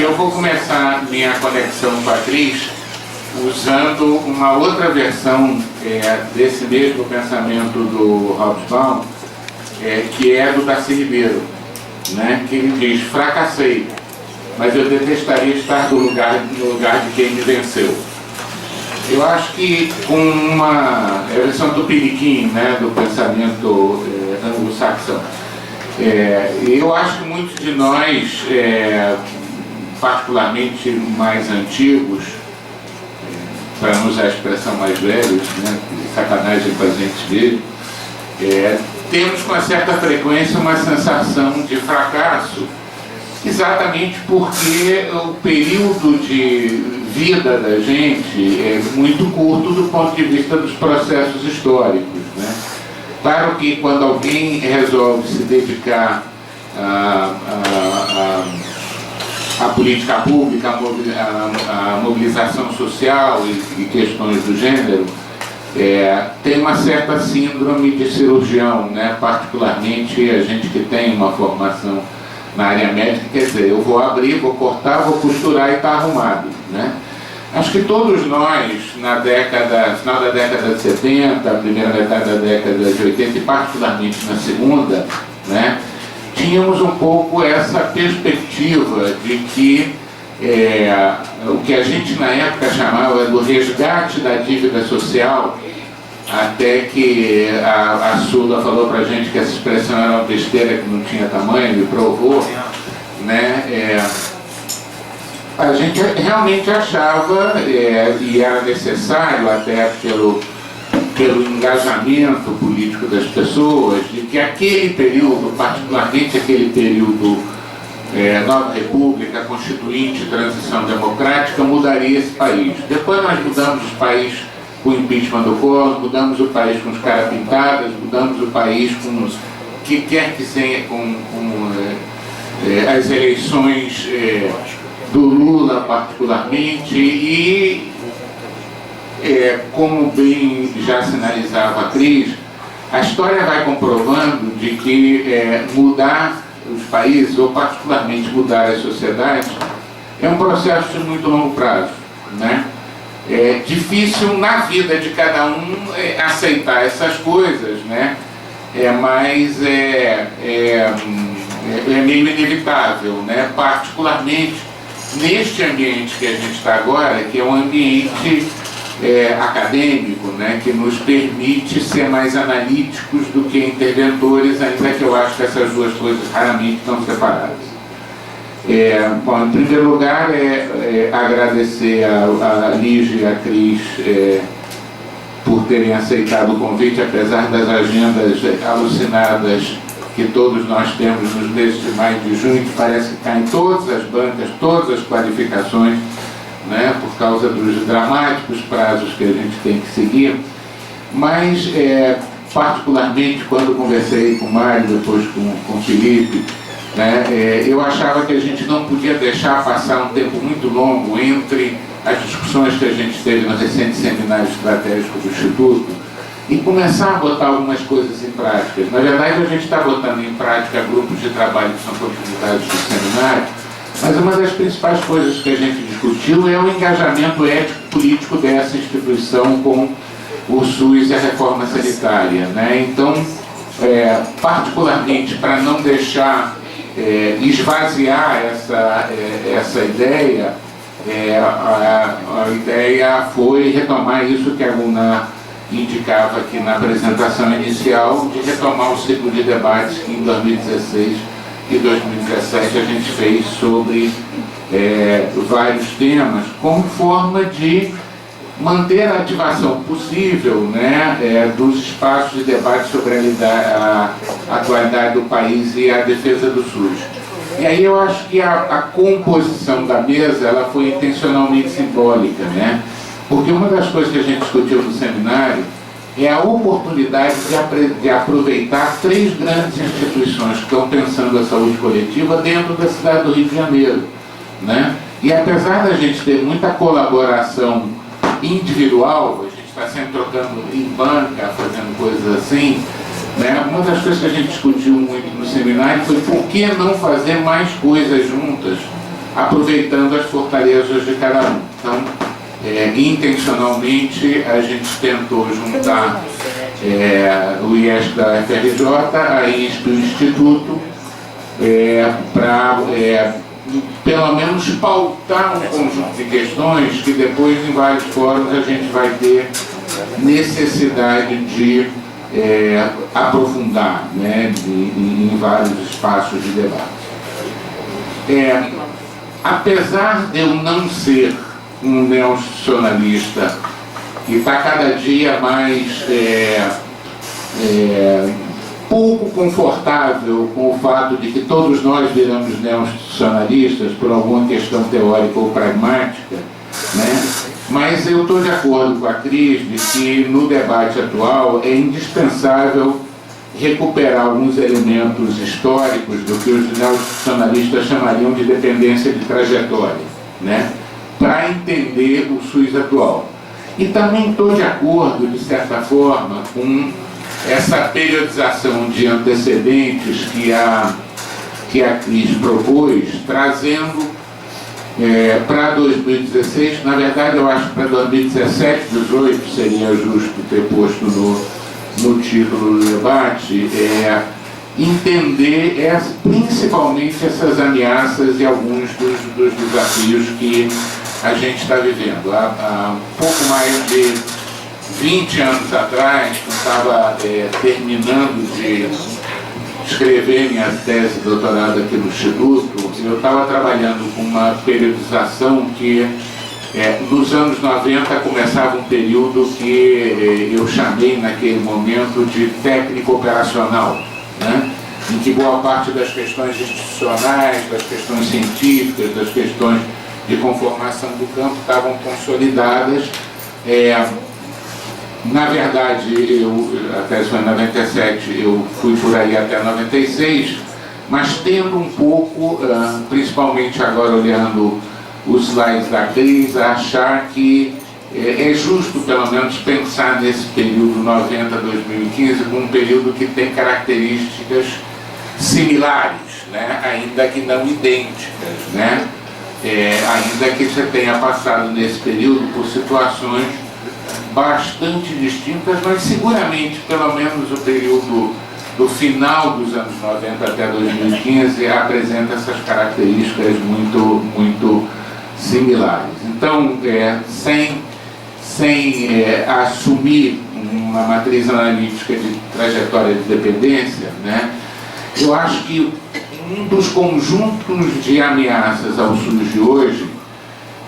E eu vou começar minha conexão com a Cris usando uma outra versão desse mesmo pensamento do Hobsbawm, que é do Darcy Ribeiro, né? Que ele diz: fracassei, mas eu detestaria estar no lugar de quem me venceu. Eu acho que com uma versão do Piniquim, né, do pensamento anglo-saxão, eu acho que muitos de nós, particularmente mais antigos, para não usar a expressão mais velhos, né, sacanagem com a gente dele, temos com certa frequência uma sensação de fracasso, exatamente porque o período de vida da gente é muito curto do ponto de vista dos processos históricos, né? Claro que quando alguém resolve se dedicar à política pública, à mobilização social e questões do gênero, tem uma certa síndrome de cirurgião, né? Particularmente a gente que tem uma formação na área médica, quer dizer, eu vou abrir, vou cortar, vou costurar e está arrumado, né? Acho que todos nós, final da década de 70, a primeira metade da década de 80 e particularmente na segunda, né, tínhamos um pouco essa perspectiva de que o que a gente na época chamava do resgate da dívida social, até que a Sula falou para a gente que essa expressão era uma besteira que não tinha tamanho, e provou, né? A gente realmente achava, e era necessário até pelo engajamento político das pessoas, de que aquele período, particularmente aquele período Nova República, Constituinte, Transição Democrática, mudaria esse país. Depois nós mudamos o país com o impeachment do Collor, mudamos o país com os caras pintadas, mudamos o país com o que quer que seja, com as eleições do Lula particularmente, e como bem já sinalizava a Cris, a história vai comprovando de que mudar os países, ou particularmente mudar as sociedades, é um processo de muito longo prazo, né? É difícil na vida de cada um aceitar essas coisas, né? Mas é meio inevitável, né? Particularmente neste ambiente que a gente está agora, que é um ambiente acadêmico, né? Que nos permite ser mais analíticos do que interventores, ainda que eu acho que essas duas coisas raramente estão separadas. Bom, em primeiro lugar, agradecer a Lígia e a Cris por terem aceitado o convite, apesar das agendas alucinadas que todos nós temos nos meses de maio e de junho, que parece que caem todas as bancas, todas as qualificações, né, por causa dos dramáticos prazos que a gente tem que seguir. Mas, particularmente, quando conversei com o Mário, depois com o Felipe, né, eu achava que a gente não podia deixar passar um tempo muito longo entre as discussões que a gente teve no recente seminário estratégico do Instituto e começar a botar algumas coisas em prática. Na verdade, a gente está botando em prática grupos de trabalho que são continuidades do seminário, mas uma das principais coisas que a gente discutiu é o engajamento ético-político dessa instituição com o SUS e a reforma sanitária, né? Então, particularmente para não deixar esvaziar essa ideia, a ideia foi retomar isso que a Gunnar indicava aqui na apresentação inicial, de retomar o ciclo de debates que em 2016 e 2017 a gente fez sobre vários temas, como forma de manter a ativação possível, né, dos espaços de debate sobre a atualidade do país e a defesa do SUS. E aí eu acho que a composição da mesa ela foi intencionalmente simbólica, né? Porque uma das coisas que a gente discutiu no seminário é a oportunidade de aproveitar três grandes instituições que estão pensando a saúde coletiva dentro da cidade do Rio de Janeiro, né? E apesar da gente ter muita colaboração individual, a gente está sempre trocando em banca, fazendo coisas assim, né? Uma das coisas que a gente discutiu muito no seminário foi por que não fazer mais coisas juntas aproveitando as fortalezas de cada um. Então, intencionalmente, a gente tentou juntar o IESC da FRJ, a INSP e o Instituto, para pelo menos pautar um conjunto de questões que depois, em vários fóruns, a gente vai ter necessidade de aprofundar, né, em vários espaços de debate. Apesar de eu não ser um neoinstitucionalista que está cada dia mais pouco confortável com o fato de que todos nós viramos neoinstitucionalistas por alguma questão teórica ou pragmática, né? Mas eu estou de acordo com a Cris de que no debate atual é indispensável recuperar alguns elementos históricos do que os neoinstitucionalistas chamariam de dependência de trajetória, né? Para entender o SUS atual. E também estou de acordo, de certa forma, com essa periodização de antecedentes que a Cris propôs, trazendo para 2016, na verdade eu acho que para 2017, 2018 seria justo ter posto no título do debate, entender principalmente essas ameaças e alguns dos desafios que a gente está vivendo. Há pouco mais de 20 anos atrás, quando estava terminando de escrever minha tese de doutorado aqui no Instituto, eu estava trabalhando com uma periodização que, nos anos 90, começava um período que eu chamei naquele momento de técnico operacional, né? Em que boa parte das questões institucionais, das questões científicas, das questões de conformação do campo estavam consolidadas. Na verdade, a tese foi em 97, eu fui por aí até 96, mas tendo um pouco, principalmente agora olhando os slides da Cris, a achar que é justo, pelo menos, pensar nesse período 90-2015 como um período que tem características similares, né? Ainda que não idênticas, né? Ainda que você tenha passado nesse período por situações bastante distintas, mas seguramente, pelo menos o período do final dos anos 90 até 2015 apresenta essas características muito similares. Então, sem assumir uma matriz analítica de trajetória de dependência, né, eu acho que um dos conjuntos de ameaças ao SUS de hoje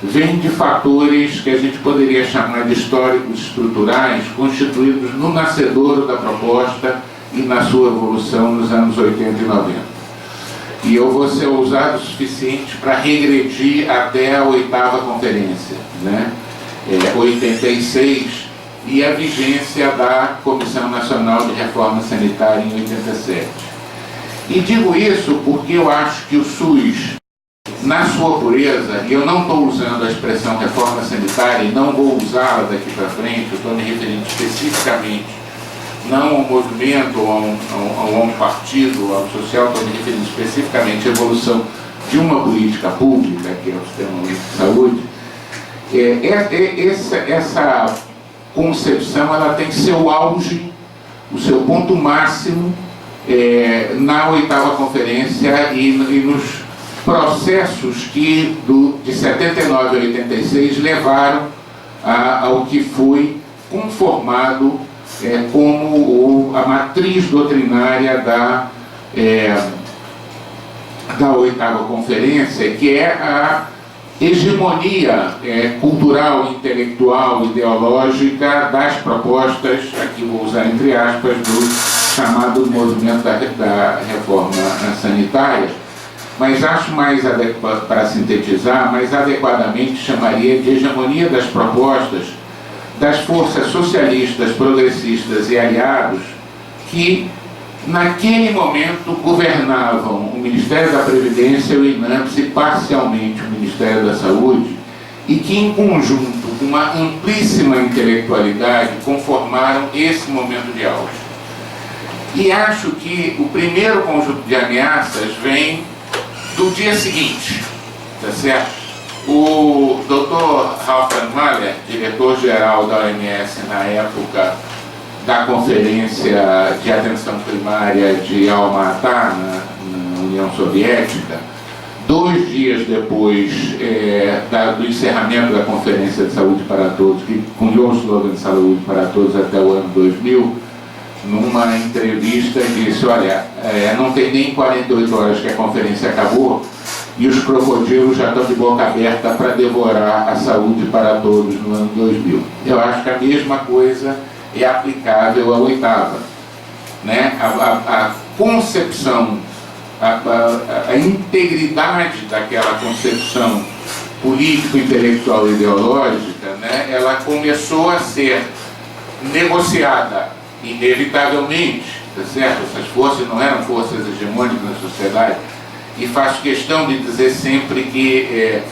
vem de fatores que a gente poderia chamar de históricos estruturais, constituídos no nascedouro da proposta e na sua evolução nos anos 80 e 90. E eu vou ser ousado o suficiente para regredir até a 8ª conferência, né? 86, e a vigência da Comissão Nacional de Reforma Sanitária em 87. E digo isso porque eu acho que o SUS, na sua pureza, e eu não estou usando a expressão reforma sanitária e não vou usá-la daqui para frente, eu estou me referindo especificamente não ao movimento, a um partido, ao social, estou me referindo especificamente à evolução de uma política pública, que é o Sistema Único de Saúde. Essa concepção ela tem seu auge, o seu ponto máximo na 8ª conferência e nos processos que de 79 a 86 levaram ao que foi conformado como a matriz doutrinária da 8ª conferência, que é a hegemonia cultural, intelectual, ideológica das propostas, aqui vou usar entre aspas, do chamado movimento da reforma sanitária, mas acho mais adequado, para sintetizar, mais adequadamente chamaria de hegemonia das propostas das forças socialistas, progressistas e aliados que, naquele momento, governavam o Ministério da Previdência, o INAMPS e parcialmente o Ministério da Saúde, e que, em conjunto, com uma amplíssima intelectualidade, conformaram esse momento de auge. E acho que o primeiro conjunto de ameaças vem do dia seguinte, tá certo? O Dr. Ralph Mahler, diretor-geral da OMS na época da Conferência de Atenção Primária de Alma-Ata, na União Soviética, 2 dias depois do encerramento da Conferência de Saúde para Todos, que cunhou o slogan de Saúde para Todos até o ano 2000, numa entrevista disse, olha, não tem nem 48 horas que a conferência acabou e os crocodilos já estão de boca aberta para devorar a saúde para todos no ano 2000. Eu acho que a mesma coisa é aplicável à oitava, né? A concepção, a integridade daquela concepção político, intelectual e ideológica, né? Ela começou a ser negociada inevitavelmente, tá certo? Essas forças não eram forças hegemônicas na sociedade, e faço questão de dizer sempre que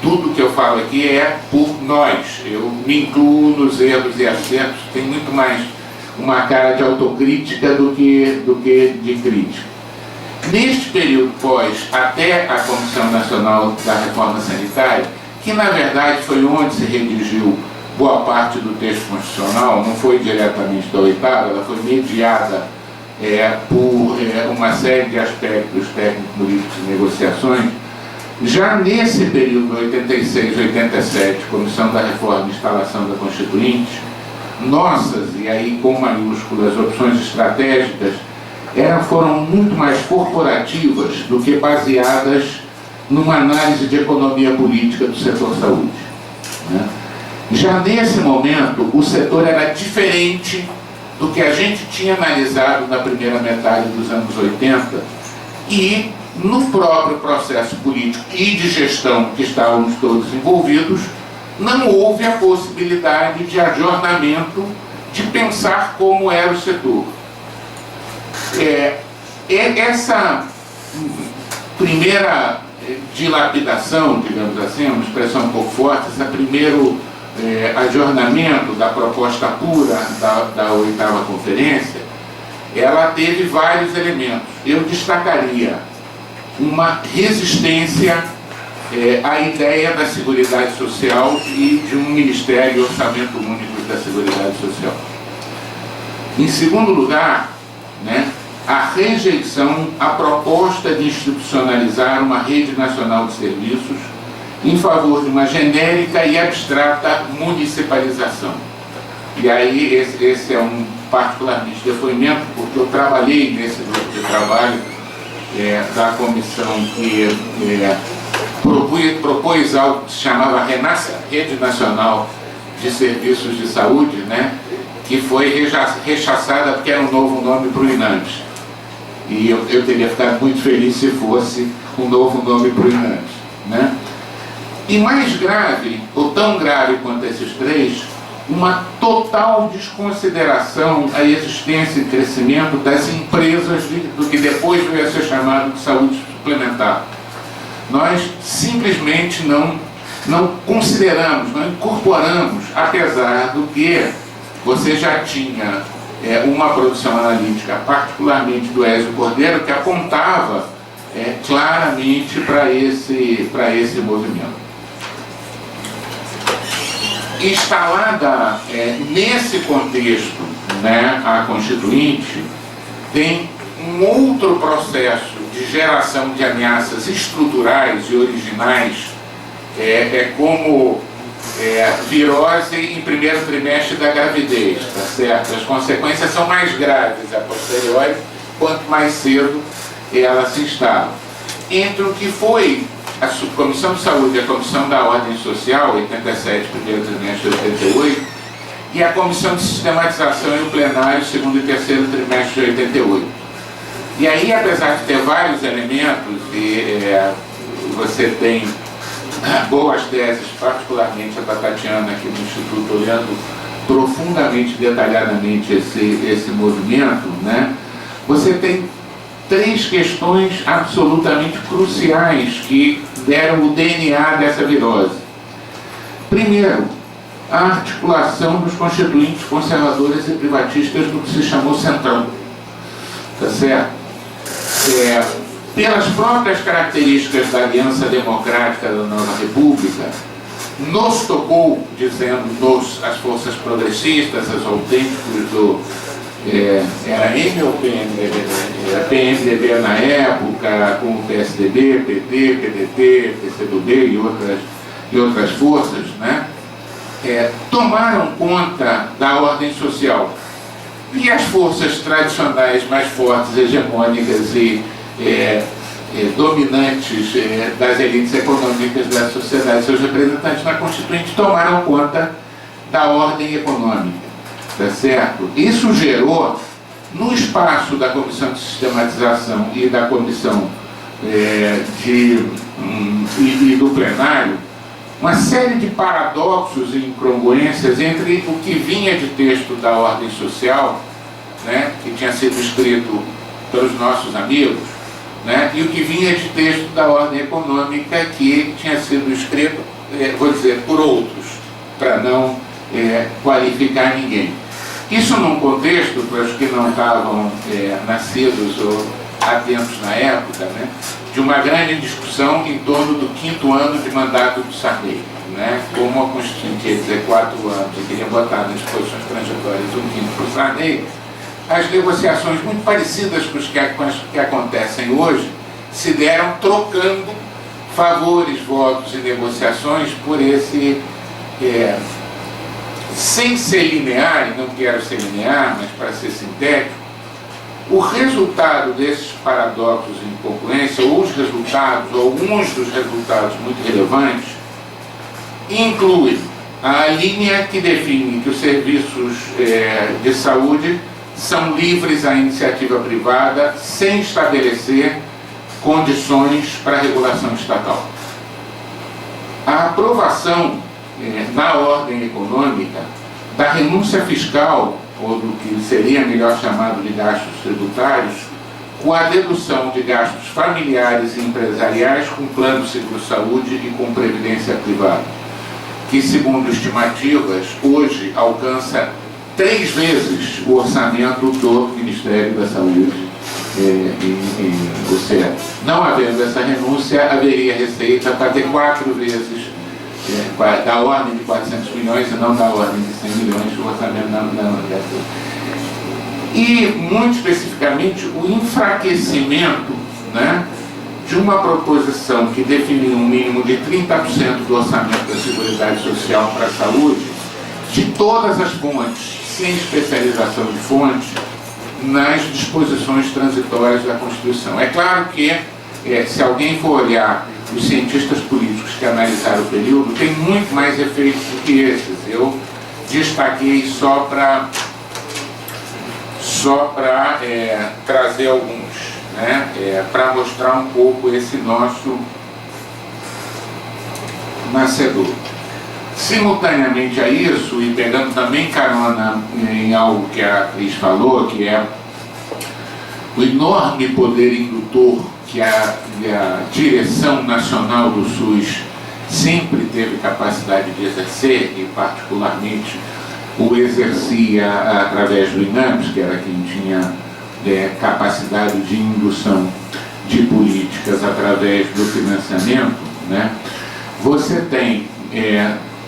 tudo que eu falo aqui é por nós. Eu me incluo nos erros e acertos, tem muito mais uma cara de autocrítica do que de crítica. Neste período pós, até a Comissão Nacional da Reforma Sanitária, que na verdade foi onde se redigiu boa parte do texto constitucional, não foi diretamente da oitava, ela foi mediada por uma série de aspectos técnicos, políticos e negociações. Já nesse período, 86, 87, Comissão da Reforma e Instalação da Constituinte, nossas, e aí com maiúsculas, opções estratégicas, foram muito mais corporativas do que baseadas numa análise de economia política do setor saúde, né? Já nesse momento, o setor era diferente do que a gente tinha analisado na primeira metade dos anos 80 e no próprio processo político e de gestão que estávamos todos envolvidos, não houve a possibilidade de ajornamento, de pensar como era o setor. Essa primeira dilapidação, digamos assim, uma expressão um pouco forte, esse primeiro ajornamento da proposta pura da oitava conferência, ela teve vários elementos. Eu destacaria uma resistência à ideia da Seguridade Social e de um Ministério e Orçamento Único da Seguridade Social. Em segundo lugar, né, a rejeição à proposta de institucionalizar uma rede nacional de serviços em favor de uma genérica e abstrata municipalização. E aí esse é um particularmente depoimento, porque eu trabalhei nesse grupo de trabalho da comissão que propôs algo que se chamava Rede Nacional de Serviços de Saúde, né, que foi rechaçada porque era um novo nome para o INAMPS. E eu teria ficado muito feliz se fosse um novo nome para o INAMPS, né? E mais grave, ou tão grave quanto esses três, uma total desconsideração à existência e crescimento das empresas do que depois veio a ser chamado de saúde suplementar. Nós simplesmente não consideramos, não incorporamos, apesar do que você já tinha uma produção analítica, particularmente do Ézio Cordeiro, que apontava claramente para esse movimento. Instalada nesse contexto, né, a Constituinte tem um outro processo de geração de ameaças estruturais e originais, como virose em primeiro trimestre da gravidez, tá certo? As consequências são mais graves a posteriori, quanto mais cedo ela se instala. Entre o que foi a Subcomissão de Saúde e a Comissão da Ordem Social, 87, primeiro trimestre de 88, e a Comissão de Sistematização e o Plenário, segundo e terceiro trimestre de 88. E aí, apesar de ter vários elementos, e você tem boas teses, particularmente a da Tatiana aqui no Instituto, olhando profundamente, detalhadamente esse movimento, né? Você tem três questões absolutamente cruciais que deram o DNA dessa virose. Primeiro, a articulação dos constituintes conservadores e privatistas no que se chamou Centrão. Tá certo? pelas próprias características da Aliança Democrática da Nova República, nos tocou, dizendo as forças progressistas, os autênticos era M ou PMDB? Era PMDB na época, com o PSDB, PT, PDT, PCdoB e outras forças, né? Tomaram conta da ordem social. E as forças tradicionais mais fortes, hegemônicas e dominantes das elites econômicas da sociedade, seus representantes na Constituinte, tomaram conta da ordem econômica. Tá certo? Isso gerou, no espaço da Comissão de Sistematização e da Comissão e do plenário, uma série de paradoxos e incongruências entre o que vinha de texto da ordem social, né, que tinha sido escrito pelos nossos amigos, né, e o que vinha de texto da ordem econômica, que tinha sido escrito, vou dizer, por outros, para não qualificar ninguém. Isso num contexto, para os que não estavam nascidos ou atentos na época, né, de uma grande discussão em torno do 5º ano de mandato do Sarney, né, como a Constituinte ia dizer 4 anos e queria botar nas disposições transitórias um 5º para o Sarney, as negociações muito parecidas com as que acontecem hoje se deram trocando favores, votos e negociações por esse... sem ser linear, e não quero ser linear, mas para ser sintético, o resultado desses paradoxos e incongruência, ou os resultados, ou alguns dos resultados muito relevantes, inclui a linha que define que os serviços de saúde são livres à iniciativa privada, sem estabelecer condições para a regulação estatal. A aprovação na ordem econômica da renúncia fiscal, ou do que seria melhor chamado de gastos tributários, com a dedução de gastos familiares e empresariais com plano de seguro-saúde e com previdência privada, que, segundo estimativas, hoje alcança 3 vezes o orçamento do Ministério da Saúde. Ou seja, não havendo essa renúncia, haveria receita para ter 4 vezes da ordem de 400 milhões e não da ordem de 100 milhões o orçamento dessa. E, muito especificamente, o enfraquecimento, né, de uma proposição que definia um mínimo de 30% do orçamento da Seguridade Social para a saúde, de todas as fontes, sem especialização de fonte, nas disposições transitórias da Constituição. É claro que, se alguém for olhar os cientistas políticos que analisaram o período, tem muito mais efeitos do que esses. Eu destaquei só para trazer alguns, né, para mostrar um pouco esse nosso nascedor. Simultaneamente a isso, e pegando também carona em algo que a Cris falou, que é o enorme poder indutor que a direção nacional do SUS sempre teve capacidade de exercer, e particularmente o exercia através do INAMPS, que era quem tinha capacidade de indução de políticas através do financiamento, né? Você tem,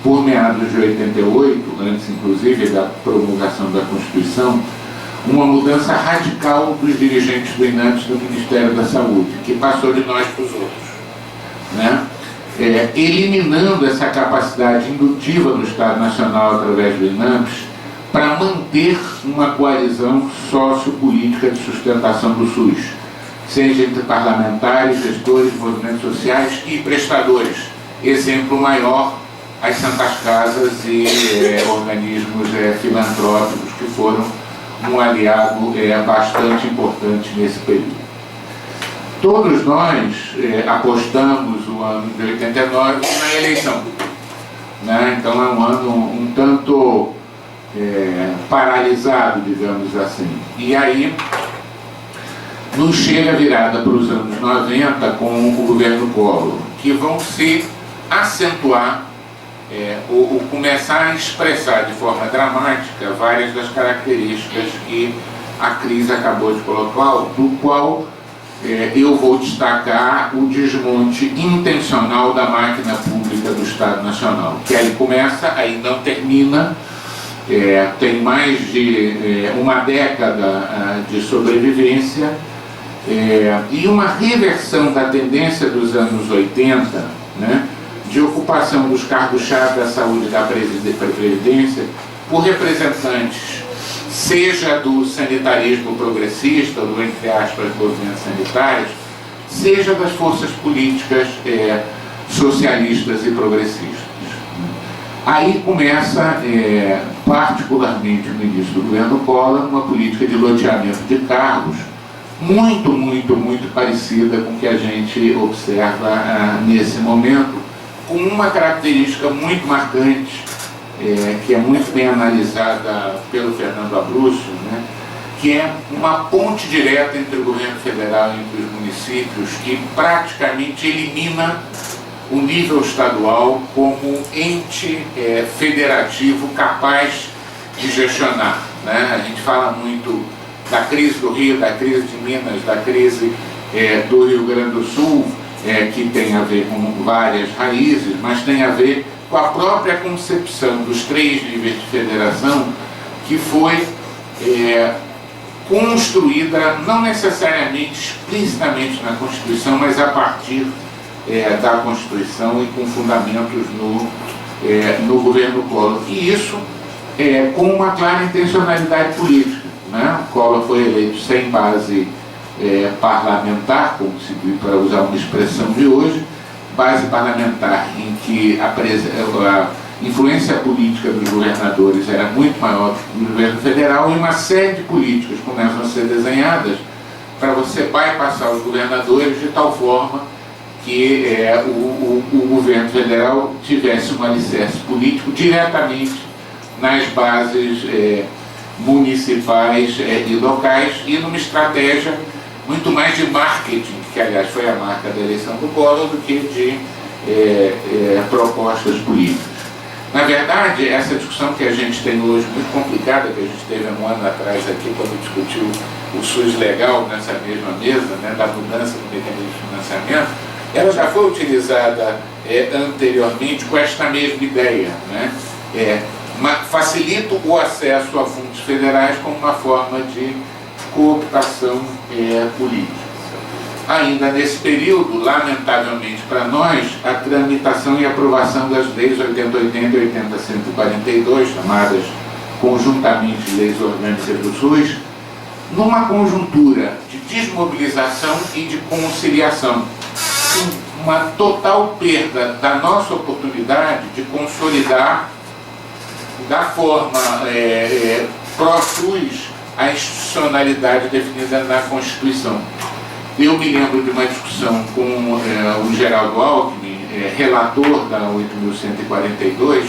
por meados de 88, antes inclusive da promulgação da Constituição, uma mudança radical dos dirigentes do INAMPS do Ministério da Saúde, que passou de nós para os outros, né? Eliminando essa capacidade indutiva do Estado Nacional através do INAMPS para manter uma coalizão sociopolítica de sustentação do SUS, seja entre parlamentares, gestores, movimentos sociais e prestadores. Exemplo maior, as Santas Casas e organismos filantrópicos que foram um aliado bastante importante nesse período. Todos nós apostamos o ano de 89 na eleição, né? Então é um ano um tanto paralisado, digamos assim. E aí nos chega a virada para os anos 90 com o governo Collor, que vão se acentuar ou começar a expressar de forma dramática várias das características que a crise acabou de colocar, do qual eu vou destacar o desmonte intencional da máquina pública do Estado Nacional, que aí começa, aí não termina, tem mais de uma década de sobrevivência, e uma reversão da tendência dos anos 80, né, de ocupação dos cargos-chave da saúde e da Previdência por representantes, seja do sanitarismo progressista, do, entre aspas, movimentos sanitários, seja das forças políticas socialistas e progressistas. Aí começa, particularmente no início do governo Collor, uma política de loteamento de cargos muito parecida com o que a gente observa nesse momento, com uma característica muito marcante, que é muito bem analisada pelo Fernando Abruzzo, né, que é uma ponte direta entre o governo federal e entre os municípios, que praticamente elimina o nível estadual como ente federativo capaz de gestionar, né? A gente fala muito da crise do Rio, da crise de Minas, da crise do Rio Grande do Sul, que tem a ver com várias raízes, mas tem a ver com a própria concepção dos 3 níveis de federação, que foi construída não necessariamente explicitamente na Constituição, mas a partir da Constituição e com fundamentos no governo Collor. E isso com uma clara intencionalidade política, né? O Collor foi eleito sem base parlamentar, como se diz, para usar uma expressão de hoje, base parlamentar em que a influência política dos governadores era muito maior que do governo federal, e uma série de políticas começam a ser desenhadas para você bypassar os governadores de tal forma que o governo federal tivesse um alicerce político diretamente nas bases municipais e locais, e numa estratégia muito mais de marketing, que aliás foi a marca da eleição do Collor, do que de propostas políticas. Na verdade, essa discussão que a gente tem hoje, muito complicada, que a gente teve um ano atrás aqui, quando discutiu o SUS legal nessa mesma mesa, né, da mudança do mecanismo de financiamento, ela já foi utilizada anteriormente com esta mesma ideia, né? Facilita o acesso a fundos federais como uma forma de cooptação política. Ainda nesse período, lamentavelmente para nós, a tramitação e aprovação das leis 8080 e 80.142, chamadas conjuntamente leis orgânicas do SUS, numa conjuntura de desmobilização e de conciliação, uma total perda da nossa oportunidade de consolidar da forma pró-SUS a institucionalidade definida na Constituição. Eu me lembro de uma discussão com o Geraldo Alckmin, relator da 8.142,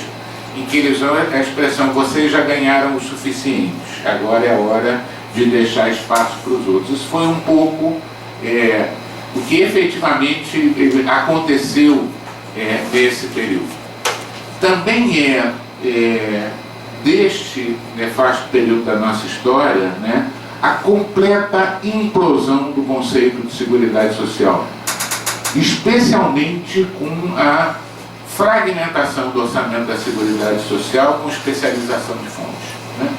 em que eles usam a expressão: vocês já ganharam o suficiente, agora é a hora de deixar espaço para os outros. Isso foi um pouco o que efetivamente aconteceu nesse período. Também deste nefasto período da nossa história, né, a completa implosão do conceito de Seguridade Social, especialmente com a fragmentação do orçamento da Seguridade Social com especialização de fontes, né?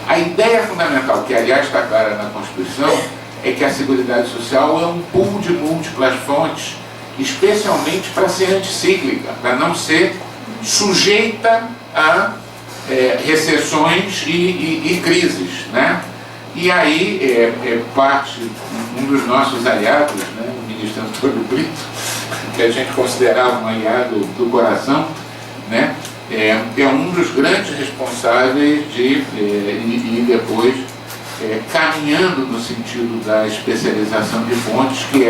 A ideia fundamental, que aliás está clara na Constituição, é que a Seguridade Social é um pool de múltiplas fontes, especialmente para ser anticíclica, para não ser sujeita a recessões e crises, né? E aí, um dos nossos aliados, né, o ministro Antônio Brito, que a gente considerava um aliado do coração, né, é um dos grandes responsáveis de ir depois caminhando no sentido da especialização de fontes, que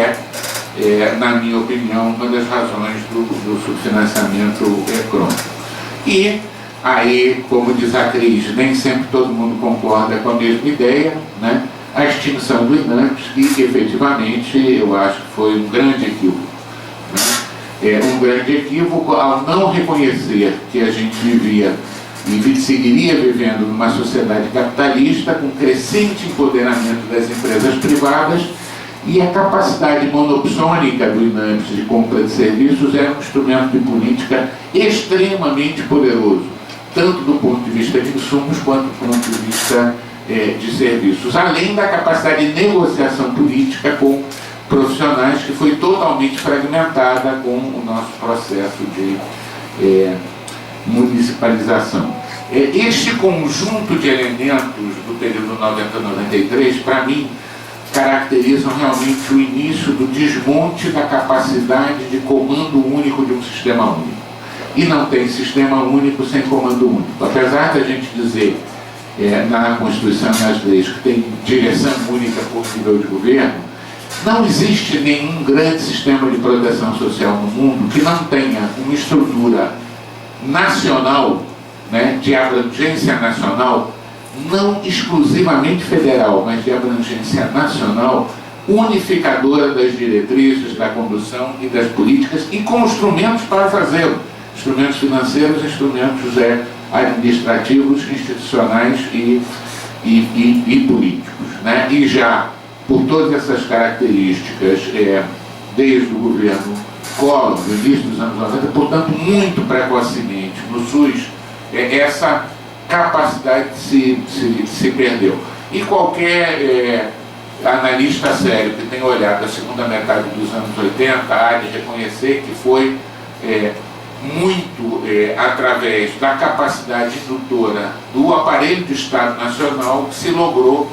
na minha opinião, uma das razões do subfinanciamento crônico. E aí, como diz a Cris, nem sempre todo mundo concorda com a mesma ideia, né? A extinção do INAMPS, que efetivamente eu acho que foi um grande equívoco, né? Um grande equívoco ao não reconhecer que a gente vivia e seguiria vivendo numa sociedade capitalista com crescente empoderamento das empresas privadas E a capacidade monopsônica do INAMPS de compra de serviços é um instrumento de política extremamente poderoso, tanto do ponto de vista de insumos quanto do ponto de vista de serviços, além da capacidade de negociação política com profissionais que foi totalmente fragmentada com o nosso processo de municipalização. Este conjunto de elementos do período 90-93, para mim, caracterizam realmente o início do desmonte da capacidade de comando único de um sistema único. E não tem sistema único sem comando único. Apesar da gente dizer na Constituição e nas leis que tem direção única por nível de governo, não existe nenhum grande sistema de proteção social no mundo que não tenha uma estrutura nacional, né, de abrangência nacional, não exclusivamente federal, mas de abrangência nacional, unificadora das diretrizes, da condução e das políticas, e com instrumentos para fazê-lo. Instrumentos financeiros, instrumentos administrativos, institucionais e políticos. Né? E já, por todas essas características, desde o governo Collor, do início dos anos 90, portanto, muito precocemente no SUS, essa capacidade se perdeu. E qualquer analista sério que tenha olhado a segunda metade dos anos 80 há de reconhecer que foi muito através da capacidade indutora do aparelho de Estado Nacional que se logrou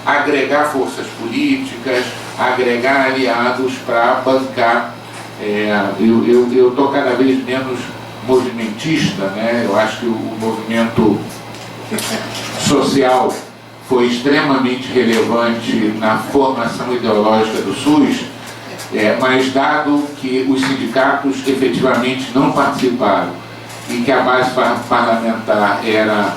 agregar forças políticas, agregar aliados para bancar. Eu estou cada vez menos movimentista, né? Eu acho que o movimento social foi extremamente relevante na formação ideológica do SUS, mas dado que os sindicatos efetivamente não participaram e que a base parlamentar era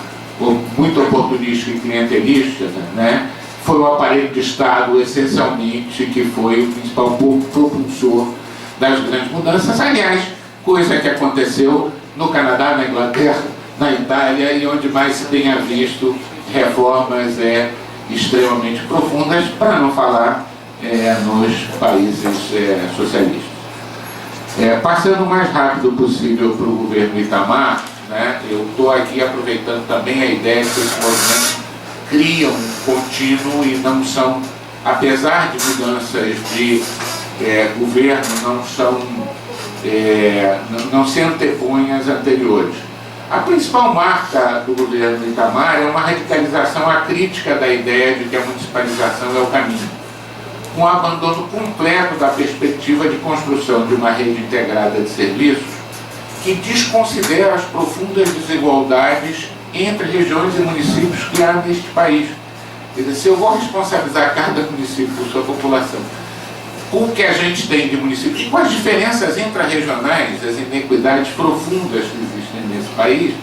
muito oportunista e clientelista, né? Foi o aparelho de Estado essencialmente que foi o principal propulsor das grandes mudanças, aliás, coisa que aconteceu no Canadá, na Inglaterra, na Itália, e onde mais se tenha visto reformas extremamente profundas, para não falar nos países socialistas. Passando o mais rápido possível para o governo Itamar, né, eu estou aqui aproveitando também a ideia que esse movimento cria um contínuo e não são, apesar de mudanças de governo, não se antepõem às anteriores. A principal marca do governo Itamar é uma radicalização acrítica da ideia de que a municipalização é o caminho, com o abandono completo da perspectiva de construção de uma rede integrada de serviços que desconsidera as profundas desigualdades entre regiões e municípios que há neste país. Quer dizer, se eu vou responsabilizar cada município por sua população, o que a gente tem de municípios, com as diferenças intra-regionais, as inequidades profundas que existem nesse país,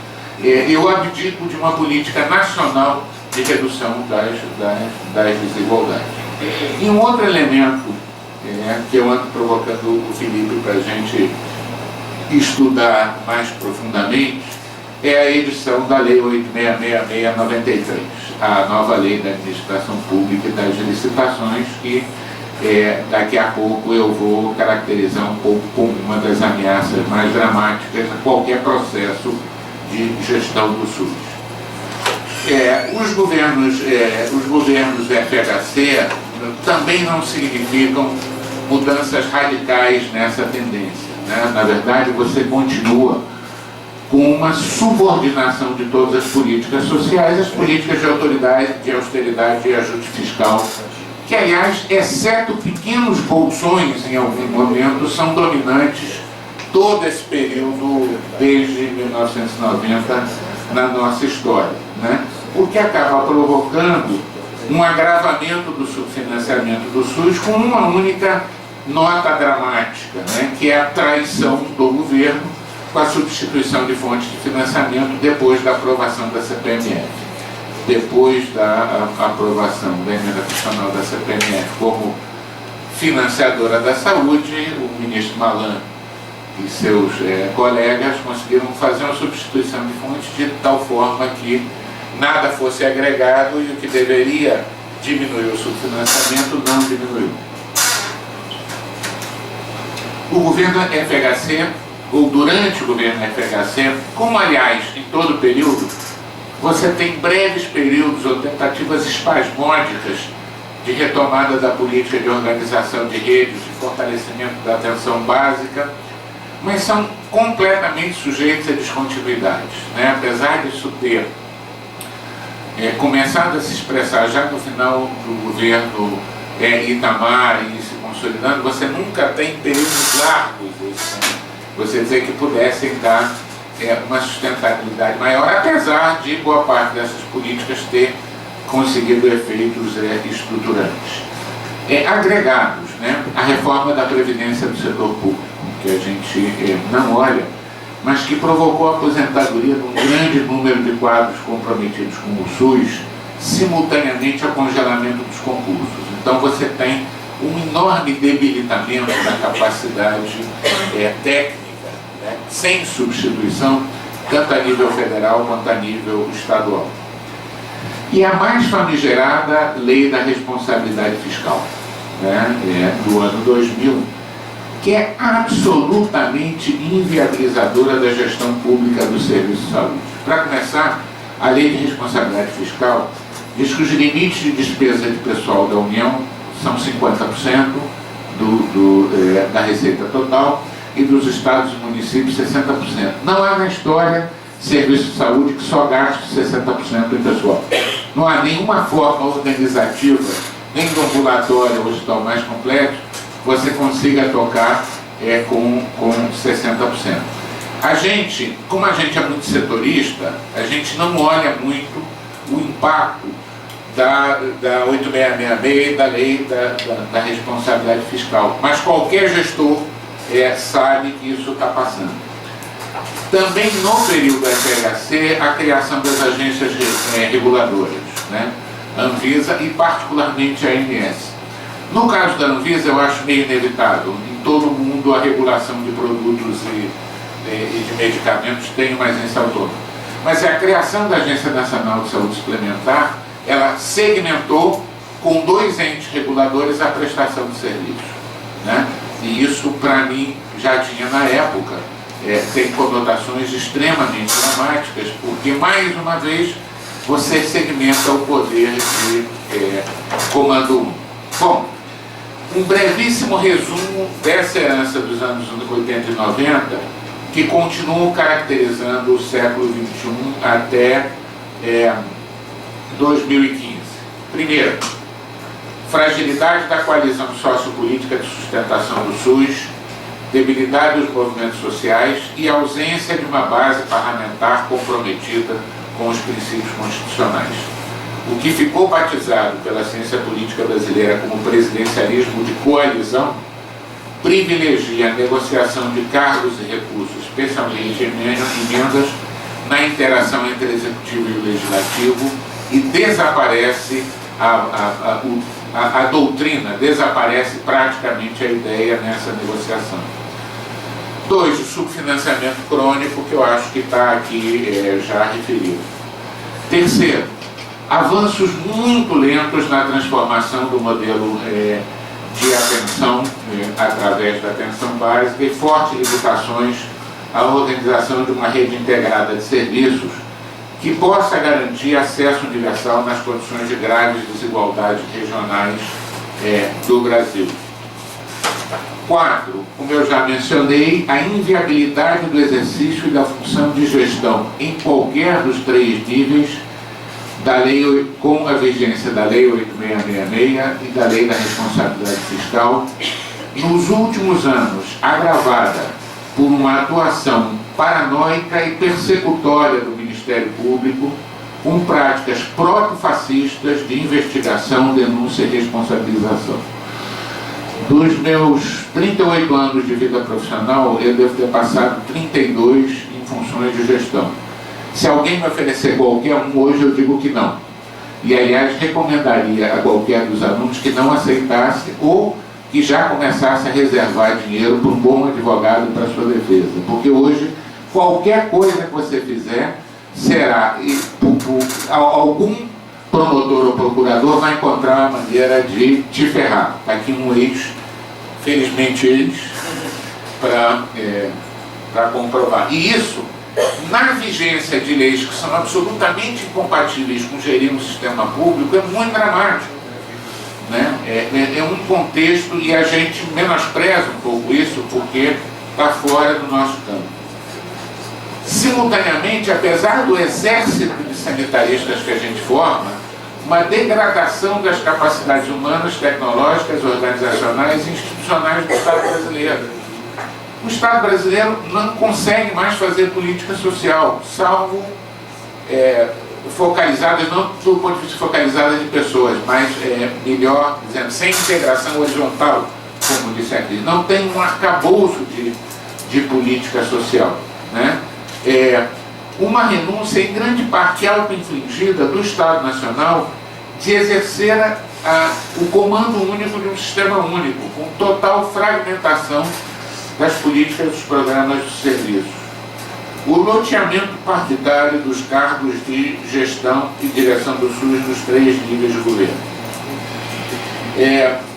eu abdico de uma política nacional de redução das desigualdades. E um outro elemento que eu ando provocando o Felipe para a gente estudar mais profundamente é a edição da Lei 8.666/93, a nova Lei da Administração Pública e das Licitações, que daqui a pouco eu vou caracterizar um pouco como uma das ameaças mais dramáticas a qualquer processo de gestão do SUS. Os governos FHC também não significam mudanças radicais nessa tendência, né? Na verdade, você continua com uma subordinação de todas as políticas sociais, as políticas de austeridade e ajuste fiscal, que, aliás, exceto pequenos bolsões em algum momento, são dominantes todo esse período desde 1990 na nossa história, né? O que acaba provocando um agravamento do subfinanciamento do SUS com uma única nota dramática, né? Que é a traição do governo com a substituição de fontes de financiamento depois da aprovação da CPMF. Depois da aprovação da emenda constitucional da CPMF como financiadora da saúde, o ministro Malan e seus colegas conseguiram fazer uma substituição de fontes de tal forma que nada fosse agregado e o que deveria diminuiu o subfinanciamento, não diminuiu. O governo FHC, ou durante o governo FHC, como aliás em todo o período, você tem breves períodos ou tentativas espasmódicas de retomada da política de organização de redes, de fortalecimento da atenção básica, mas são completamente sujeitos a descontinuidades, né? Apesar disso ter começado a se expressar já no final do governo Itamar e se consolidando, você nunca tem períodos largos, você dizer que pudessem dar uma sustentabilidade maior, apesar de boa parte dessas políticas ter conseguido efeitos estruturantes. Agregados, né, a reforma da Previdência do setor público, que a gente não olha, mas que provocou a aposentadoria de um grande número de quadros comprometidos com o SUS, simultaneamente ao congelamento dos concursos. Então você tem um enorme debilitamento da capacidade técnica, né, sem substituição, tanto a nível federal quanto a nível estadual. E a mais famigerada Lei da Responsabilidade Fiscal, né, do ano 2000, que é absolutamente inviabilizadora da gestão pública do serviço de saúde. Para começar, a Lei de Responsabilidade Fiscal diz que os limites de despesa de pessoal da União são 50% da receita total e dos estados e municípios 60%. Não há na história serviço de saúde que só gaste 60% do pessoal. Não há nenhuma forma organizativa, nem do ambulatório ou hospital mais completo, você consiga tocar com 60%. A gente, como a gente é muito setorista, a gente não olha muito o impacto da 8666 e da lei da responsabilidade fiscal, mas qualquer gestor sabe que isso está passando. Também no período da FHC, a criação das agências reguladoras, né? Anvisa e particularmente a ANS. No caso da Anvisa, eu acho meio inevitável. Em todo o mundo, a regulação de produtos e de medicamentos tem uma agência autônoma. Mas a criação da Agência Nacional de Saúde Suplementar, ela segmentou com 2 entes reguladores a prestação de serviços, né? E isso, para mim, já tinha na época, tem conotações extremamente dramáticas, porque, mais uma vez, você segmenta o poder de comando único. Bom, um brevíssimo resumo dessa herança dos anos 80 e 90, que continuam caracterizando o século XXI até 2015. Primeiro, fragilidade da coalizão sociopolítica de sustentação do SUS, debilidade dos movimentos sociais e ausência de uma base parlamentar comprometida com os princípios constitucionais. O que ficou batizado pela ciência política brasileira como presidencialismo de coalizão privilegia a negociação de cargos e recursos, especialmente emendas, na interação entre o executivo e o legislativo, e desaparece a doutrina, desaparece praticamente a ideia nessa negociação. 2, o subfinanciamento crônico, que eu acho que está aqui já referido. Terceiro, avanços muito lentos na transformação do modelo de atenção através da atenção básica e fortes limitações à organização de uma rede integrada de serviços que possa garantir acesso universal nas condições de graves desigualdades regionais do Brasil. 4, como eu já mencionei, a inviabilidade do exercício e da função de gestão em qualquer dos 3 níveis da lei, com a vigência da Lei 8666 e da Lei da Responsabilidade Fiscal, nos últimos anos agravada por uma atuação paranoica e persecutória do Ministério Público, com práticas proto-fascistas de investigação, denúncia e responsabilização. Dos meus 38 anos de vida profissional, eu devo ter passado 32 em funções de gestão. Se alguém me oferecer qualquer um hoje, eu digo que não. E, aliás, recomendaria a qualquer dos alunos que não aceitasse ou que já começasse a reservar dinheiro para um bom advogado para a sua defesa. Porque hoje, qualquer coisa que você fizer será algum promotor ou procurador vai encontrar uma maneira de te ferrar. Está aqui um ex, felizmente ex, para comprovar. E isso, na vigência de leis que são absolutamente incompatíveis com gerir um sistema público, é muito dramático. Né? É um contexto, e a gente menospreza um pouco isso porque está fora do nosso campo. Simultaneamente, apesar do exército de sanitaristas que a gente forma, uma degradação das capacidades humanas, tecnológicas, organizacionais e institucionais do Estado brasileiro. O Estado brasileiro não consegue mais fazer política social, salvo focalizadas, não do ponto de vista focalizada de pessoas, mas melhor dizendo, sem integração horizontal, como disse aqui. Não tem um arcabouço de política social. Né? Uma renúncia em grande parte auto-infligida do Estado Nacional de exercer o comando único de um sistema único, com total fragmentação das políticas, dos programas, dos serviços. O loteamento partidário dos cargos de gestão e direção do SUS nos 3 níveis de governo.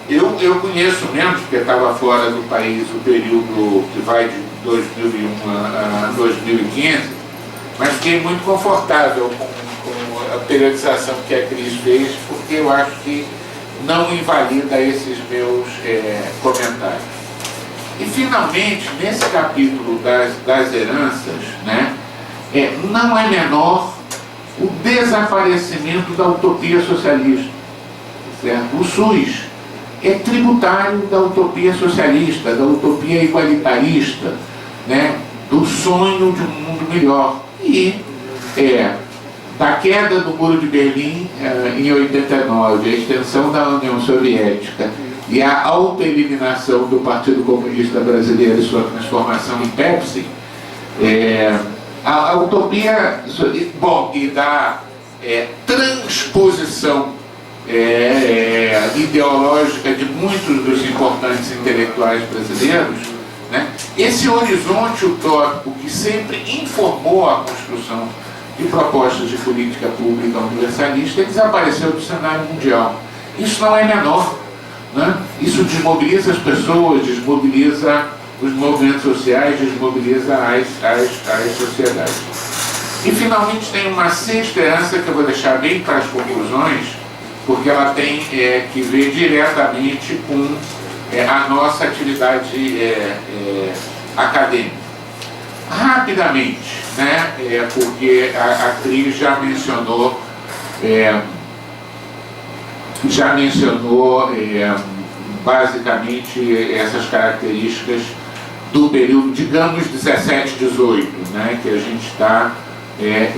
Eu conheço menos, porque estava fora do país o período que vai de 2001 a 2015, mas fiquei muito confortável com a periodização que a Cris fez, porque eu acho que não invalida esses meus comentários. E, finalmente, nesse capítulo das heranças, né, não é menor o desaparecimento da utopia socialista. Certo? O SUS é tributário da utopia socialista, da utopia igualitarista, né, do sonho de um mundo melhor. E da queda do Muro de Berlim em 89, a extensão da União Soviética e a autoeliminação do Partido Comunista Brasileiro e sua transformação em Pepsi, a utopia, e da transposição ideológica de muitos dos importantes intelectuais brasileiros, né? Esse horizonte utópico que sempre informou a construção de propostas de política pública universalista desapareceu do cenário mundial. Isso não é menor. Né? Isso desmobiliza as pessoas, desmobiliza os movimentos sociais, desmobiliza as sociedades. E, finalmente, tem uma sexta herança que eu vou deixar bem para as conclusões, porque ela tem que ver diretamente com a nossa atividade acadêmica. Rapidamente, né? Porque a Cris já mencionou basicamente essas características do período, digamos, 17-18, né, que a gente está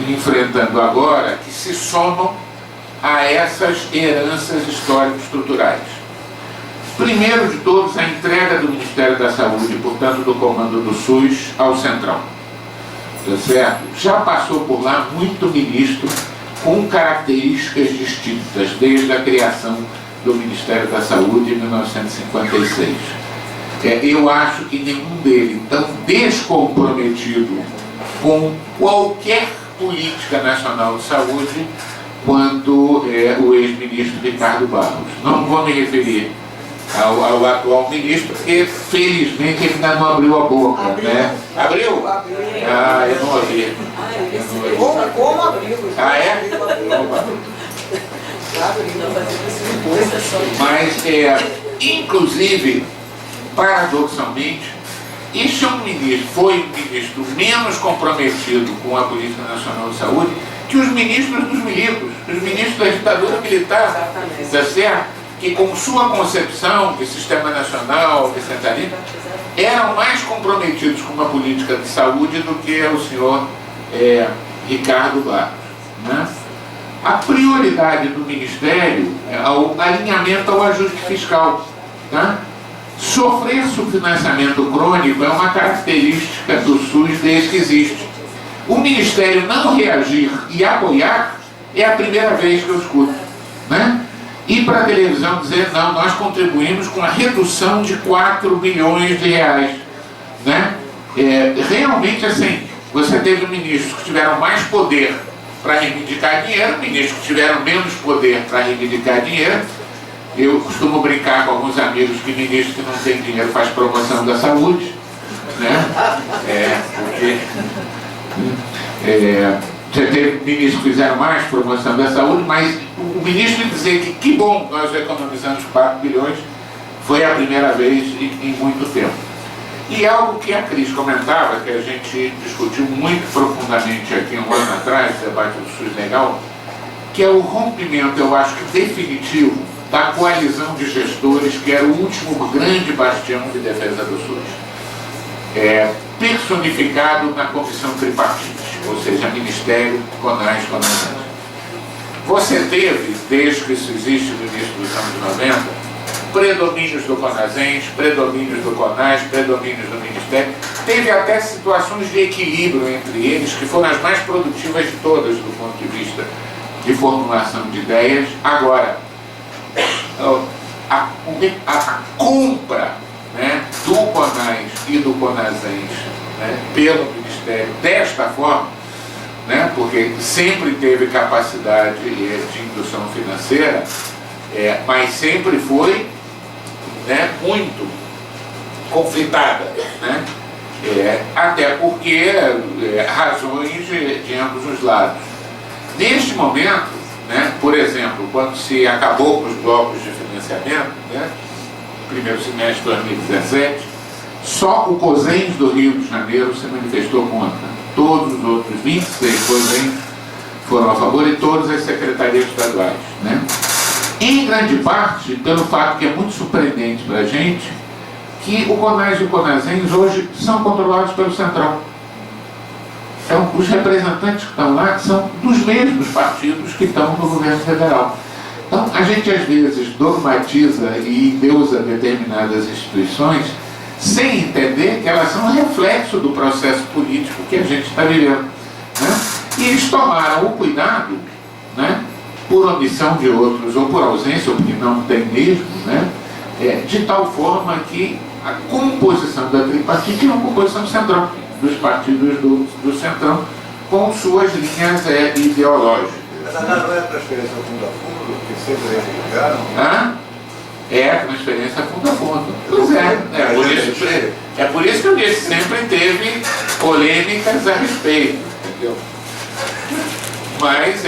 enfrentando agora, que se somam a essas heranças históricos-estruturais. Primeiro de todos, a entrega do Ministério da Saúde, portanto, do comando do SUS ao Centrão. Tá certo? Já passou por lá muito ministro com características distintas, desde a criação do Ministério da Saúde em 1956. Eu acho que nenhum deles tão descomprometido com qualquer política nacional de saúde quanto o ex-ministro Ricardo Barros. Não vou me referir ao atual ministro, porque felizmente ele ainda não abriu a boca. Né? Abriu? Ah, eu não ouvi. Como abriu? Ah, é? Mas, inclusive, paradoxalmente, este foi um ministro menos comprometido com a política nacional de saúde que os ministros dos milicos, os ministros da ditadura militar, tá certo? Que, com sua concepção de sistema nacional, de centralismo, eram mais comprometidos com uma política de saúde do que o senhor Ricardo Barros. Né? A prioridade do Ministério é o alinhamento ao ajuste fiscal. Tá? Sofrer subfinanciamento crônico é uma característica do SUS desde que existe. O Ministério não reagir e apoiar é a primeira vez que eu escuto. Né? E para a televisão dizer, não, nós contribuímos com a redução de 4 bilhões de reais. Né? Realmente, assim, você teve ministros que tiveram mais poder para reivindicar dinheiro, ministros que tiveram menos poder para reivindicar dinheiro. Eu costumo brincar com alguns amigos que ministro que não tem dinheiro faz promoção da saúde, né? Porque já teve ministros que fizeram mais promoção da saúde, mas o ministro dizer que bom, nós economizamos 4 bilhões, foi a primeira vez em muito tempo. E algo que a Cris comentava, que a gente discutiu muito profundamente aqui um ano atrás, no debate do SUS Legal, que é o rompimento, eu acho que definitivo, da coalizão de gestores, que era o último grande bastião de defesa do SUS. Personificado na comissão tripartite, ou seja, Ministério, CONAS, CONASENS. Você teve, desde que isso existe no início dos anos 90, predomínios do CONASENS, predomínios do CONAS, predomínios do Ministério. Teve até situações de equilíbrio entre eles, que foram as mais produtivas de todas do ponto de vista de formulação de ideias. Agora, a compra, né, do CONAS e do CONASENS, né, pelo Ministério desta forma, né, porque sempre teve capacidade de indução financeira, mas sempre foi, né, muito conflitada, né, até porque razões de ambos os lados. Neste momento, né, por exemplo, quando se acabou com os blocos de financiamento, né, primeiro semestre de 2017, só o COSENS do Rio de Janeiro se manifestou contra. Todos os outros 26 COSENS foram a favor e todas as secretarias estaduais, né? Em grande parte, pelo fato que é muito surpreendente para a gente, que o CONAS e o CONASENS hoje são controlados pelo Centrão. Então, os representantes que estão lá são dos mesmos partidos que estão no governo federal. Então, a gente às vezes dogmatiza e endeusa determinadas instituições sem entender que elas são um reflexo do processo político que a gente está vivendo, né? E eles tomaram o cuidado, né, por omissão de outros ou por ausência, ou porque não tem mesmo, né, de tal forma que a composição da tripartite é uma composição centrão, dos partidos do Centrão, com suas linhas ideológicas. Essa não é a transferência fundo a fundo, que sempre reivindicaram? É a transferência fundo a fundo. Pois é por isso que eu disse, sempre teve polêmicas a respeito, entendeu? Mas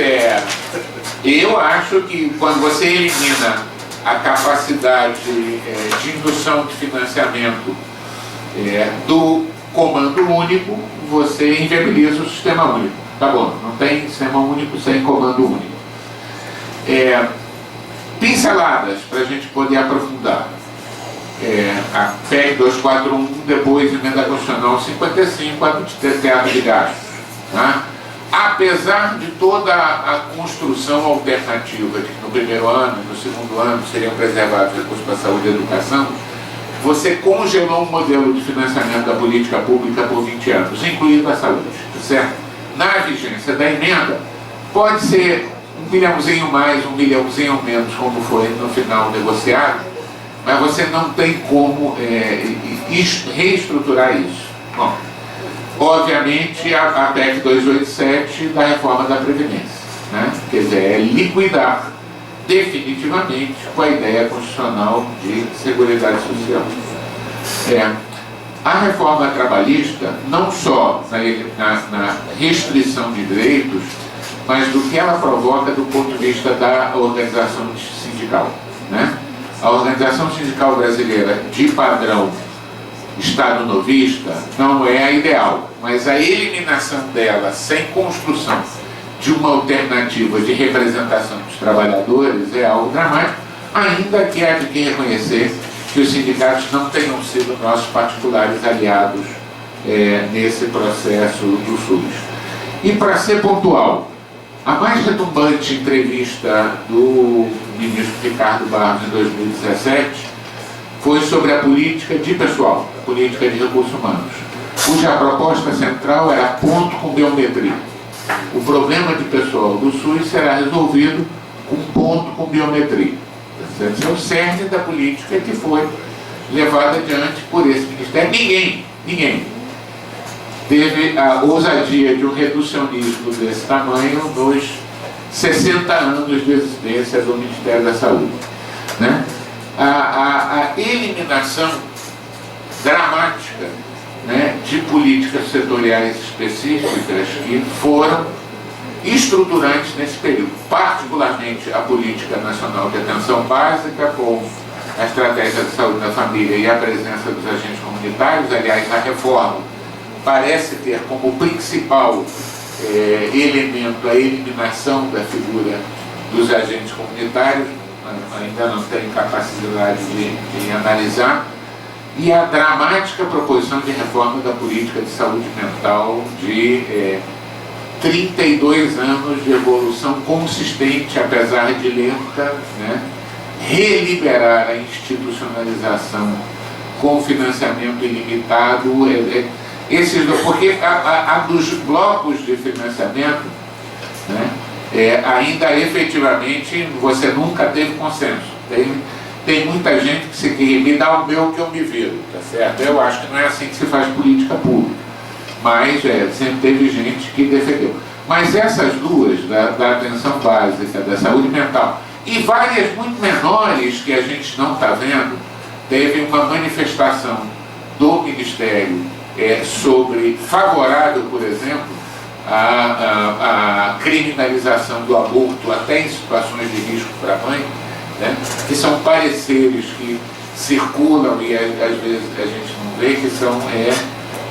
eu acho que quando você elimina a capacidade de indução de financiamento do comando único, você inviabiliza o sistema único. Tá bom, não tem sistema único sem comando único. Pinceladas para a gente poder aprofundar. A PEC 241, depois emenda constitucional 55, a do teto de gastos. Tá? Apesar de toda a construção alternativa de que no primeiro ano e no segundo ano seriam preservados recursos para a saúde e educação, você congelou um modelo de financiamento da política pública por 20 anos, incluindo a saúde, certo? Na vigência da emenda, pode ser 1 milhãozinho mais, 1 milhãozinho menos, como foi no final negociado, mas você não tem como reestruturar isso. Bom, obviamente, a PEC 287 da reforma da Previdência, né? Quer dizer, liquidar definitivamente com a ideia constitucional de Seguridade Social. A reforma trabalhista, não só na restrição de direitos, mas do que ela provoca do ponto de vista da organização sindical, né? A organização sindical brasileira de padrão Estado novista não é a ideal, mas a eliminação dela sem construção de uma alternativa de representação dos trabalhadores é algo dramático, ainda que há de que reconhecer que os sindicatos não tenham sido nossos particulares aliados nesse processo do SUS. E para ser pontual, a mais retumbante entrevista do ministro Ricardo Barros em 2017 foi sobre a política de pessoal, a política de recursos humanos, cuja proposta central era ponto com biometria. O problema de pessoal do SUS será resolvido com ponto com biometria. Esse é o cerne da política que foi levada adiante por esse ministério. Ninguém teve a ousadia de um reducionismo desse tamanho nos 60 anos de existência do Ministério da Saúde, né? A eliminação dramática, né, de políticas setoriais específicas que foram estruturantes nesse período, particularmente a Política Nacional de Atenção Básica, com a Estratégia de Saúde da Família e a presença dos agentes comunitários. Aliás, a reforma parece ter como principal elemento a eliminação da figura dos agentes comunitários, ainda não tenho capacidade de analisar, e a dramática proposição de reforma da política de saúde mental de 32 anos de evolução consistente, apesar de lenta, né? Reliberar a institucionalização com financiamento ilimitado, porque a dos blocos de financiamento, né, ainda efetivamente você nunca teve consenso. Tem muita gente que se quer me dá o meu que eu me viro, tá certo? Eu acho que não é assim que se faz política pública, mas sempre teve gente que defendeu. Mas essas duas, da atenção básica, da saúde mental, e várias muito menores que a gente não está vendo, teve uma manifestação do Ministério sobre, favorável, por exemplo, a criminalização do aborto até em situações de risco para a mãe, né, que são pareceres que circulam e às vezes a gente não vê, que são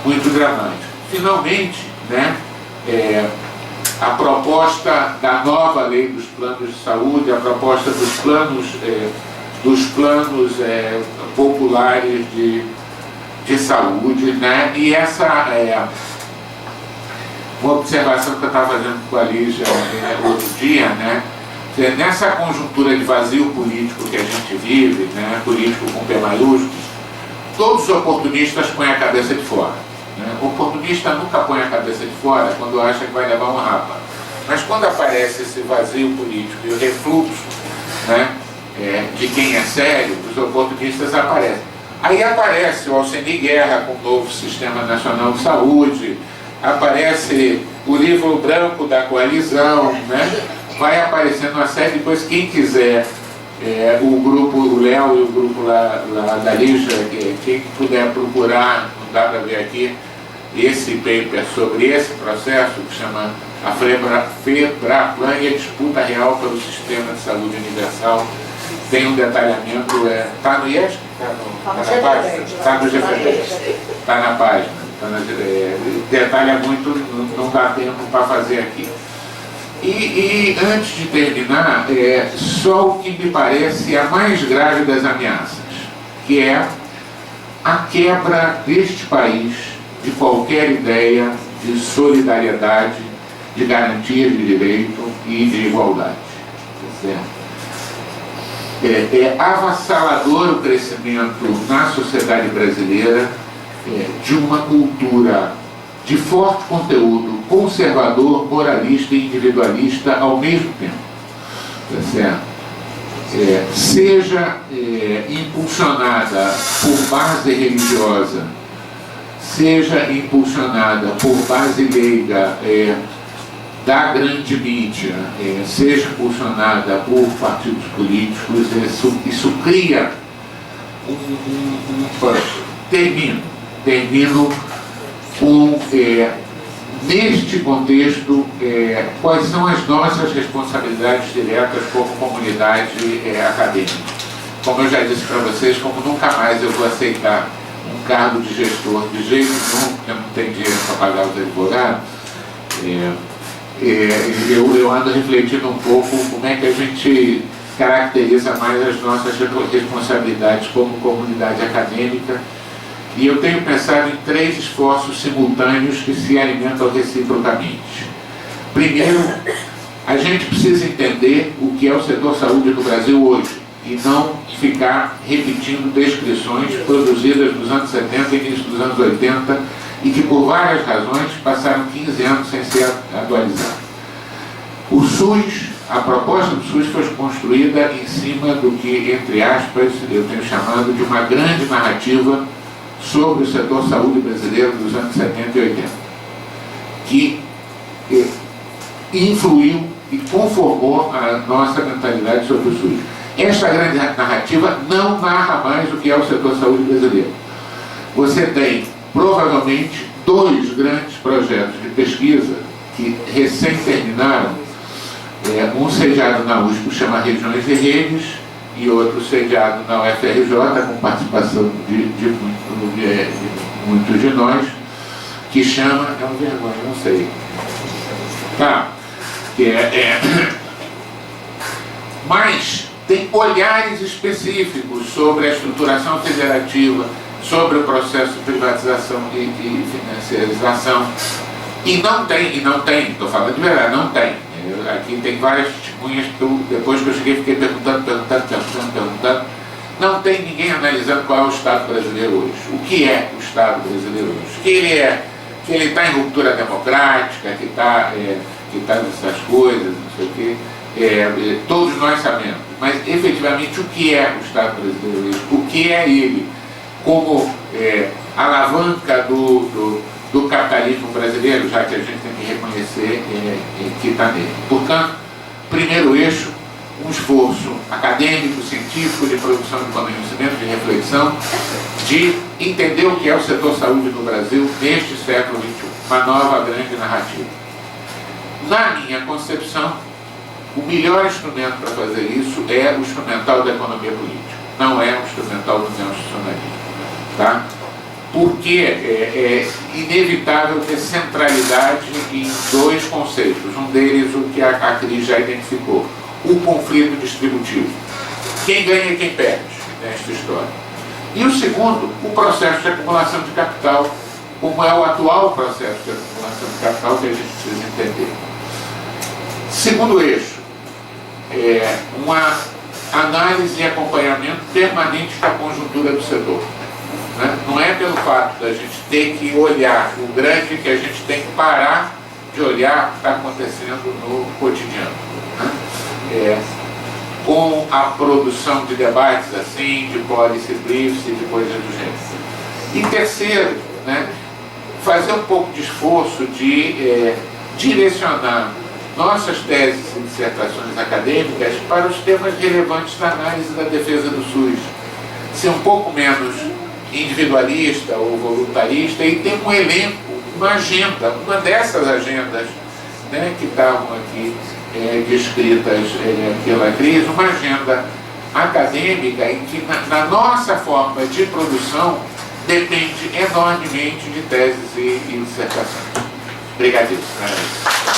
muito dramáticos. Finalmente, né, a proposta da nova lei dos planos de saúde, a proposta dos planos populares de saúde, né, e essa uma observação que eu estava fazendo com a Lígia outro dia, né, nessa conjuntura de vazio político que a gente vive, né, político com P maiúsculo, todos os oportunistas põem a cabeça de fora. Né? O oportunista nunca põe a cabeça de fora quando acha que vai levar um rapa. Mas quando aparece esse vazio político e o refluxo, né, de quem é sério, os oportunistas aparecem. Aí aparece o Alceni Guerra com o novo Sistema Nacional de Saúde, aparece o livro branco da coalizão, né? Vai aparecendo uma série, depois quem quiser, o grupo, o Léo e o grupo lá da Lígia, quem puder procurar, não dá para ver aqui, esse paper sobre esse processo, que chama a FEBRAPLAN e a disputa real pelo sistema de saúde universal, tem um detalhamento, está no IESC? Está na página? Está no GPD? Está na página. Detalha muito, não dá tempo para fazer aqui. E antes de terminar, só o que me parece a mais grave das ameaças, que é a quebra deste país de qualquer ideia de solidariedade, de garantias de direito e de igualdade. Certo? É avassalador o crescimento na sociedade brasileira de uma cultura de forte conteúdo conservador, moralista e individualista ao mesmo tempo. Tá certo? Seja impulsionada por base religiosa, seja impulsionada por base leiga da grande mídia, seja impulsionada por partidos políticos, isso cria termino com, neste contexto, quais são as nossas responsabilidades diretas como comunidade acadêmica. Como eu já disse para vocês, como nunca mais eu vou aceitar um cargo de gestor de jeito nenhum, porque eu não tenho dinheiro para pagar os advogados, eu ando refletindo um pouco como é que a gente caracteriza mais as nossas responsabilidades como comunidade acadêmica. E eu tenho pensado em 3 esforços simultâneos que se alimentam reciprocamente. Primeiro, a gente precisa entender o que é o setor saúde no Brasil hoje e não ficar repetindo descrições produzidas nos anos 70 e início dos anos 80 e que por várias razões passaram 15 anos sem ser atualizadas. O SUS, a proposta do SUS foi construída em cima do que, entre aspas, eu tenho chamado de uma grande narrativa sobre o setor saúde brasileiro dos anos 70 e 80. que influiu e conformou a nossa mentalidade sobre o SUS. Esta grande narrativa não narra mais o que é o setor saúde brasileiro. Você tem, provavelmente, 2 grandes projetos de pesquisa que recém terminaram, um sediado na USP, chama Regiões e Redes, e outro sediado na UFRJ, com participação de muitos de nós, que chama, é uma vergonha, não sei, mas tem olhares específicos sobre a estruturação federativa, sobre o processo de privatização e financiarização, e não tem, estou falando de verdade, não tem. Aqui tem várias testemunhas que depois que eu cheguei, fiquei perguntando, não tem ninguém analisando qual é o Estado brasileiro hoje. O que é o Estado brasileiro hoje? Que ele está em ruptura democrática, que está nessas coisas, não sei o quê, todos nós sabemos, mas efetivamente o que é o Estado brasileiro hoje? O que é ele como alavanca do capitalismo brasileiro, já que a gente tem que reconhecer que está nele. Portanto, primeiro eixo, um esforço acadêmico, científico, de produção de conhecimento, de reflexão, de entender o que é o setor saúde no Brasil neste século XXI, uma nova grande narrativa. Na minha concepção, o melhor instrumento para fazer isso é o instrumental da economia política, não é o instrumental do neoconstitucionalismo. Tá? Porque é inevitável ter centralidade em 2 conceitos. Um deles, o que a Cris já identificou, o conflito distributivo. Quem ganha e quem perde nesta história. E o segundo, o processo de acumulação de capital, como é o atual processo de acumulação de capital que a gente precisa entender. Segundo eixo, uma análise e acompanhamento permanente da conjuntura do setor. Não é pelo fato da gente ter que olhar o grande que a gente tem que parar de olhar o que está acontecendo no cotidiano. Com a produção de debates assim, de policy briefs e de coisas do gênero. E terceiro, fazer um pouco de esforço de direcionar nossas teses e dissertações acadêmicas para os temas relevantes da análise da defesa do SUS. Ser um pouco menos individualista ou voluntarista e ter um elenco, uma agenda, uma dessas agendas que estavam aqui descritas pela Cris, uma agenda acadêmica em que na nossa forma de produção depende enormemente de teses e dissertações. Obrigadíssimo.